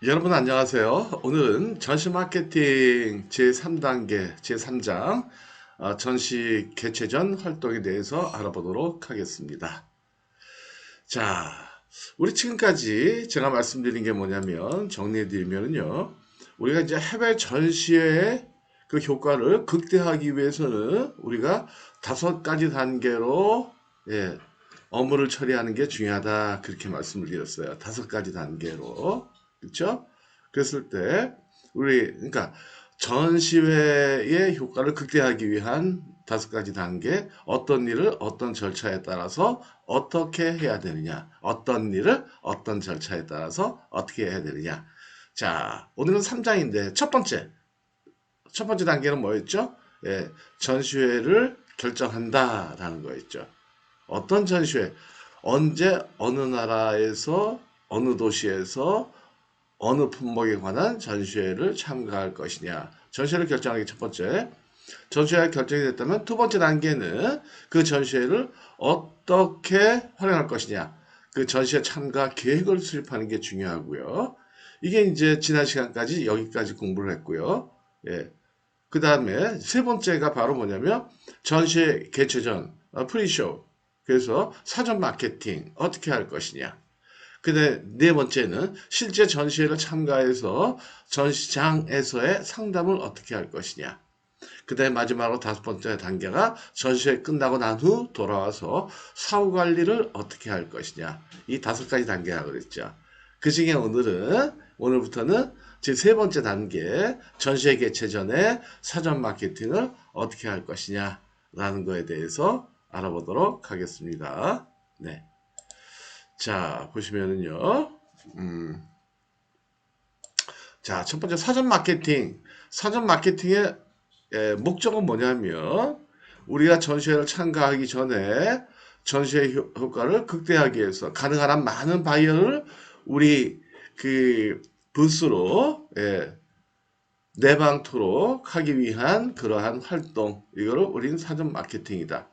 여러분 안녕하세요. 오늘은 전시 마케팅 제3단계, 제3장 전시 개최 전 활동에 대해서 알아보도록 하겠습니다. 자, 우리 지금까지 제가 말씀드린 게 뭐냐면 정리해드리면요. 우리가 이제 해외 전시회의 그 효과를 극대화하기 위해서는 우리가 5가지 단계로 업무를 처리하는 게 중요하다. 그렇게 말씀을 드렸어요. 5가지 단계로. 그렇죠? 그랬을 때 그러니까 전시회의 효과를 극대화하기 위한 5가지 단계, 어떤 일을 어떤 절차에 따라서 어떻게 해야 되느냐, 어떤 일을 어떤 절차에 따라서 어떻게 해야 되느냐. 자, 오늘은 3장인데 첫 번째 단계는 뭐였죠? 전시회를 결정한다라는 거였죠. 어떤 전시회, 언제, 어느 나라에서, 어느 도시에서, 어느 품목에 관한 전시회를 참가할 것이냐. 전시회를 결정하기 첫 번째. 전시회가 결정이 됐다면 두 번째 단계는 그 전시회를 어떻게 활용할 것이냐. 그 전시회 참가 계획을 수립하는 게 중요하고요. 이게 이제 지난 시간까지 여기까지 공부를 했고요. 예. 그 다음에 세 번째가 바로 뭐냐면 전시회 개최 전 프리쇼. 그래서 사전 마케팅 어떻게 할 것이냐. 근데 네 번째는 실제 전시회를 참가해서 전시장에서의 상담을 어떻게 할 것이냐. 그 다음에 마지막으로 5번째 단계가 전시회 끝나고 난 후 돌아와서 사후 관리를 어떻게 할 것이냐. 이 5가지 단계가 그랬죠. 그 중에 오늘부터는 제 세 번째 단계, 전시회 개최 전에 사전 마케팅을 어떻게 할 것이냐라는 거에 대해서 알아보도록 하겠습니다. 네. 자, 보시면은요. 음, 자, 첫 번째 사전 마케팅. 사전 마케팅의 목적은 뭐냐면 우리가 전시회를 참가하기 전에 전시회 효과를 극대화하기 위해서 가능한 한 많은 바이어를 우리 그 부스로 내방토록 하기 위한 그러한 활동. 이거를 우리는 사전 마케팅이다.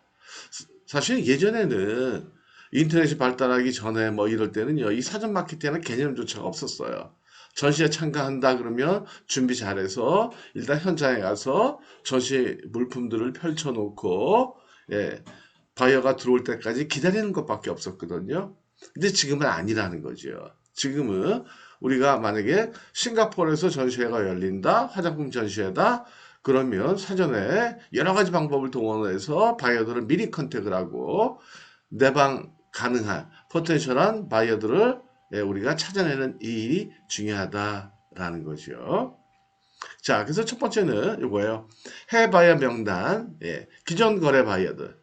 사실 예전에는 인터넷이 발달하기 전에 뭐 이럴 때는요, 이 사전 마케팅이라는 개념조차가 없었어요. 전시에 참가한다 그러면 준비 잘해서 일단 현장에 가서 전시 물품들을 펼쳐놓고, 바이어가 들어올 때까지 기다리는 것밖에 없었거든요. 근데 지금은 아니라는 거죠. 지금은 우리가 만약에 싱가포르에서 전시회가 열린다, 화장품 전시회다, 그러면 사전에 여러 가지 방법을 동원해서 바이어들을 미리 컨택을 하고 내방 가능한 포텐셜한 바이어들을 우리가 찾아내는 이 일이 중요하다라는 거죠. 자, 그래서 첫 번째는 이거예요. 해외 바이어 명단, 기존 거래 바이어들.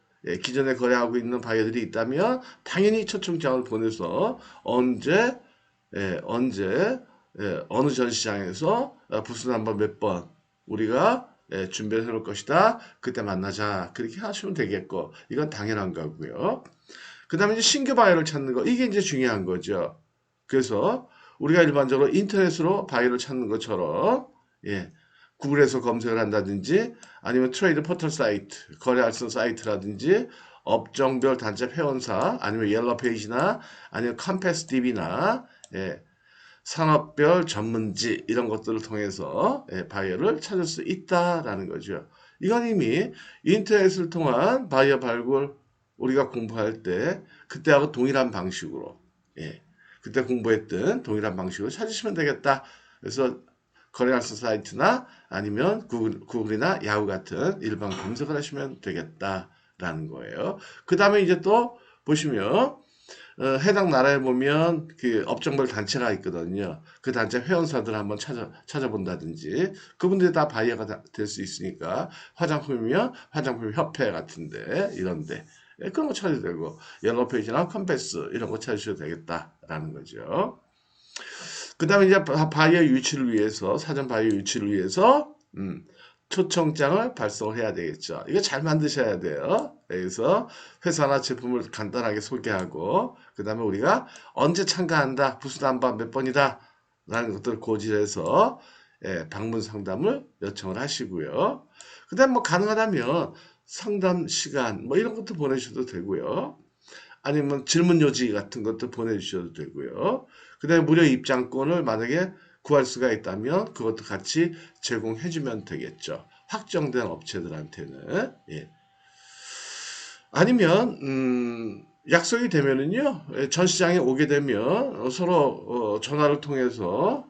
기존에 거래하고 있는 바이어들이 있다면 당연히 초청장을 보내서 언제 어느 전시장에서 부스 넘버 몇 번 우리가 준비를 해놓을 것이다. 그때 만나자. 그렇게 하시면 되겠고 이건 당연한 거고요. 그 다음에 이제 신규 바이어를 찾는 거 이게 이제 중요한 거죠. 그래서 우리가 일반적으로 인터넷으로 바이어를 찾는 것처럼 구글에서 검색을 한다든지 아니면 트레이드 포털 사이트, 거래할수 사이트라든지 업종별 단체 회원사 아니면 옐로 페이지나 아니면 컴패스 DB나 산업별 전문지 이런 것들을 통해서 바이어를 찾을 수 있다라는 거죠. 이건 이미 인터넷을 통한 바이어 발굴 우리가 공부할 때 그때하고 동일한 방식으로 그때 공부했던 동일한 방식으로 찾으시면 되겠다. 그래서 거래할수 사이트나 아니면 구글이나 야후 같은 일반 검색을 하시면 되겠다라는 거예요. 그 다음에 이제 또 보시면 해당 나라에 보면 그 업종별 단체가 있거든요. 그 단체 회원사들 한번 찾아본다든지 그분들이 다 바이어가 될 수 있으니까 화장품이면 화장품 협회 같은데 이런데 그런 거 찾아도 되고 옐로우 페이지나 컴패스 이런 거 찾으셔도 되겠다라는 거죠. 그 다음에 이제 바이어 유치를 위해서 사전 바이어 유치를 위해서 초청장을 발송을 해야 되겠죠. 이거 잘 만드셔야 돼요. 그래서 회사나 제품을 간단하게 소개하고 그 다음에 우리가 언제 참가한다, 부스 넘버 몇 번이다 라는 것들을 고지해서 방문 상담을 요청을 하시고요. 그 다음에 뭐 가능하다면 상담 시간 뭐 이런 것도 보내주셔도 되고요. 아니면 질문 요지 같은 것도 보내주셔도 되고요. 그 다음에 무료 입장권을 만약에 구할 수가 있다면 그것도 같이 제공해주면 되겠죠. 확정된 업체들한테는. 예. 아니면 약속이 되면은요, 전시장에 오게 되면 서로 전화를 통해서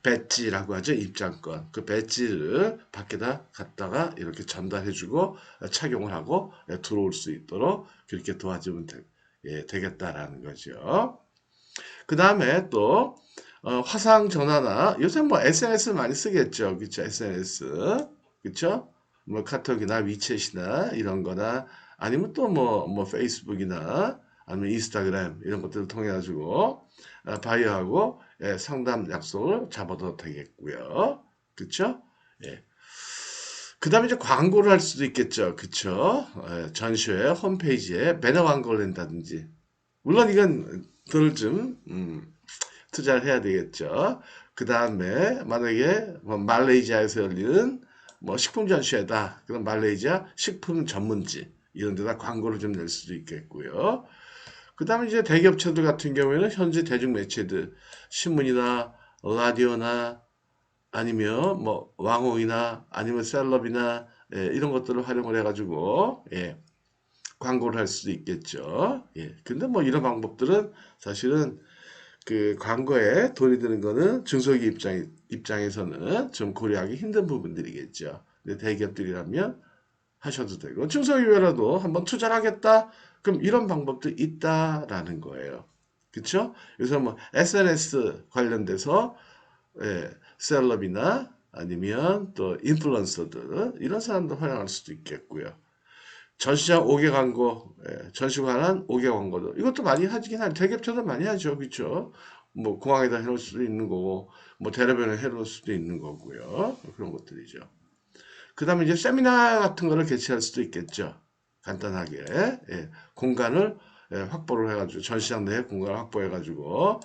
배지라고 하죠. 입장권. 그 배지를 밖에다 갖다가 이렇게 전달해주고 착용을 하고 들어올 수 있도록 그렇게 도와주면 되겠다라는 거죠. 그 다음에 또 화상 전화나 요새 뭐 SNS 많이 쓰겠죠. 그쵸? SNS. 그쵸? 뭐 카톡이나 위챗이나 이런 거나 아니면 또 뭐 페이스북이나 아니면 인스타그램 이런 것들을 통해 가지고 바이어하고 상담 약속을 잡아도 되겠고요. 그쵸? 예. 그 다음에 이제 광고를 할 수도 있겠죠. 그쵸? 전시회 홈페이지에 배너 광고를 낸다든지. 물론 이건 돈을 좀 투자를 해야 되겠죠. 그 다음에 만약에 뭐 말레이시아에서 열리는 뭐 식품 전시회다. 그럼 말레이시아 식품 전문지 이런 데다 광고를 좀 낼 수도 있겠고요. 그 다음에 이제 대기업체들 같은 경우에는 현재 대중매체들 신문이나 라디오나 아니면 뭐 왕홍이나 아니면 셀럽이나 이런 것들을 활용을 해가지고 광고를 할 수도 있겠죠. 근데 뭐 이런 방법들은 사실은 그 광고에 돈이 드는 거는 중소기업 입장에서는 좀 고려하기 힘든 부분들이겠죠. 근데 대기업들이라면 하셔도 되고 중소기업이라도 한번 투자를 하겠다. 그럼 이런 방법도 있다라는 거예요. 그렇죠? 그래서 뭐 SNS 관련돼서 셀럽이나 아니면 또 인플루언서들 이런 사람들 활용할 수도 있겠고요. 전시장 5개 광고, 전시 관한 5개 광고도 이것도 많이 하긴 한 대기업체도 많이 하죠, 그렇죠? 뭐 공항에다 해놓을 수도 있는 거고, 뭐 대로변에 해놓을 수도 있는 거고요, 그런 것들이죠. 그다음에 이제 세미나 같은 거를 개최할 수도 있겠죠, 간단하게 공간을 확보를 해가지고 전시장 내에 공간을 확보해가지고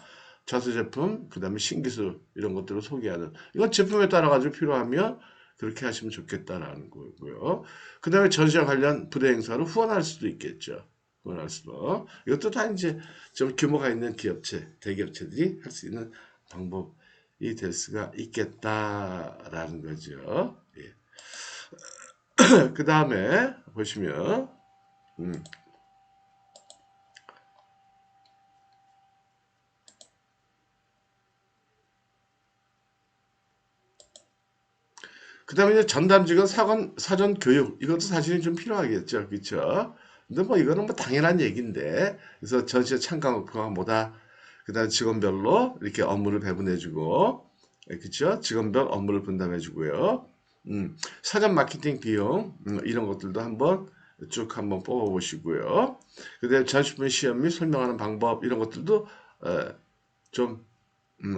자수 제품, 그다음에 신기술 이런 것들을 소개하는 이건 제품에 따라 가지고 필요하면 그렇게 하시면 좋겠다라는 거고요. 그 다음에 전시와 관련 부대 행사를 후원할 수도 있겠죠. 후원할 수도. 이것도 다 이제 좀 규모가 있는 기업체, 대기업체들이 할 수 있는 방법이 될 수가 있겠다라는 거죠. 예. 그 다음에 보시면, 음, 그 다음에 이제 전담직원 사전 교육, 이것도 사실은 좀 필요하겠죠. 그렇죠? 근데 뭐 이거는 뭐 당연한 얘기인데, 그래서 전시에 참가가 뭐다. 그 다음에 직원별로 이렇게 업무를 배분해주고, 그렇죠? 직원별 업무를 분담해주고요. 사전 마케팅 비용, 이런 것들도 한번 쭉 한번 뽑아보시고요. 그 다음에 전시품 시험 및 설명하는 방법, 이런 것들도 좀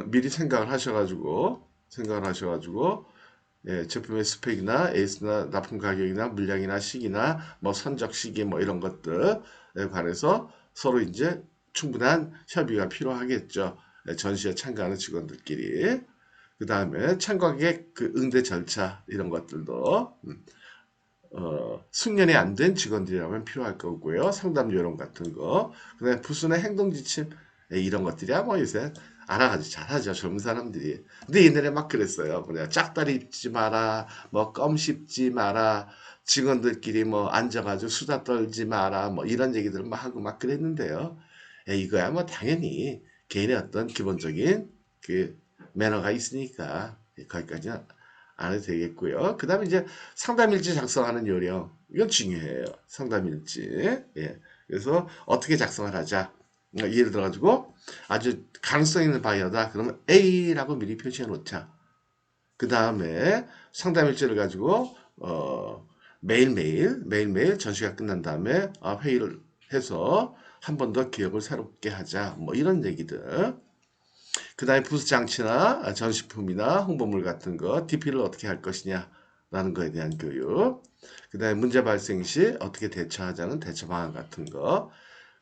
미리 생각을 하셔가지고, 제품의 스펙이나 에이스나 납품 가격이나 물량이나 시기나 뭐 선적 시기 뭐 이런 것들에 관해서 서로 이제 충분한 협의가 필요하겠죠. 전시에 참가하는 직원들끼리. 그 다음에 참가객 그 응대 절차 이런 것들도 숙련이 안 된 직원들이라면 필요할 거고요. 상담 요령 같은 거. 그다음에 부수 의 행동 지침 이런 것들이야 뭐 요새 알아가지고 잘하죠 젊은 사람들이. 근데 옛날에 막 그랬어요. 뭐냐 짝다리 입지 마라, 뭐 껌 씹지 마라, 직원들끼리 뭐 앉아가지고 수다 떨지 마라, 뭐 이런 얘기들을 막 하고 막 그랬는데요. 이거야 뭐 당연히 개인의 어떤 기본적인 그 매너가 있으니까 거기까지는 안 해도 되겠고요. 그 다음에 이제 상담일지 작성하는 요령. 이건 중요해요. 상담일지. 그래서 어떻게 작성을 하자. 예를 들어가지고 아주 가능성 있는 바이어다. 그러면 A라고 미리 표시해 놓자. 그 다음에 상담일지를 가지고 매일매일 전시가 끝난 다음에 회의를 해서 한 번 더 기억을 새롭게 하자. 뭐 이런 얘기들. 그 다음에 부수 장치나 전시품이나 홍보물 같은 거, DP를 어떻게 할 것이냐, 라는 거에 대한 교육. 그 다음에 문제 발생 시 어떻게 대처하자는 대처 방안 같은 거.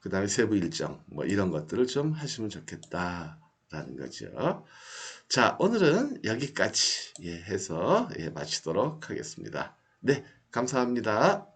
그 다음에 세부 일정, 뭐 이런 것들을 좀 하시면 좋겠다라는 거죠. 자, 오늘은 여기까지 해서 마치도록 하겠습니다. 네, 감사합니다.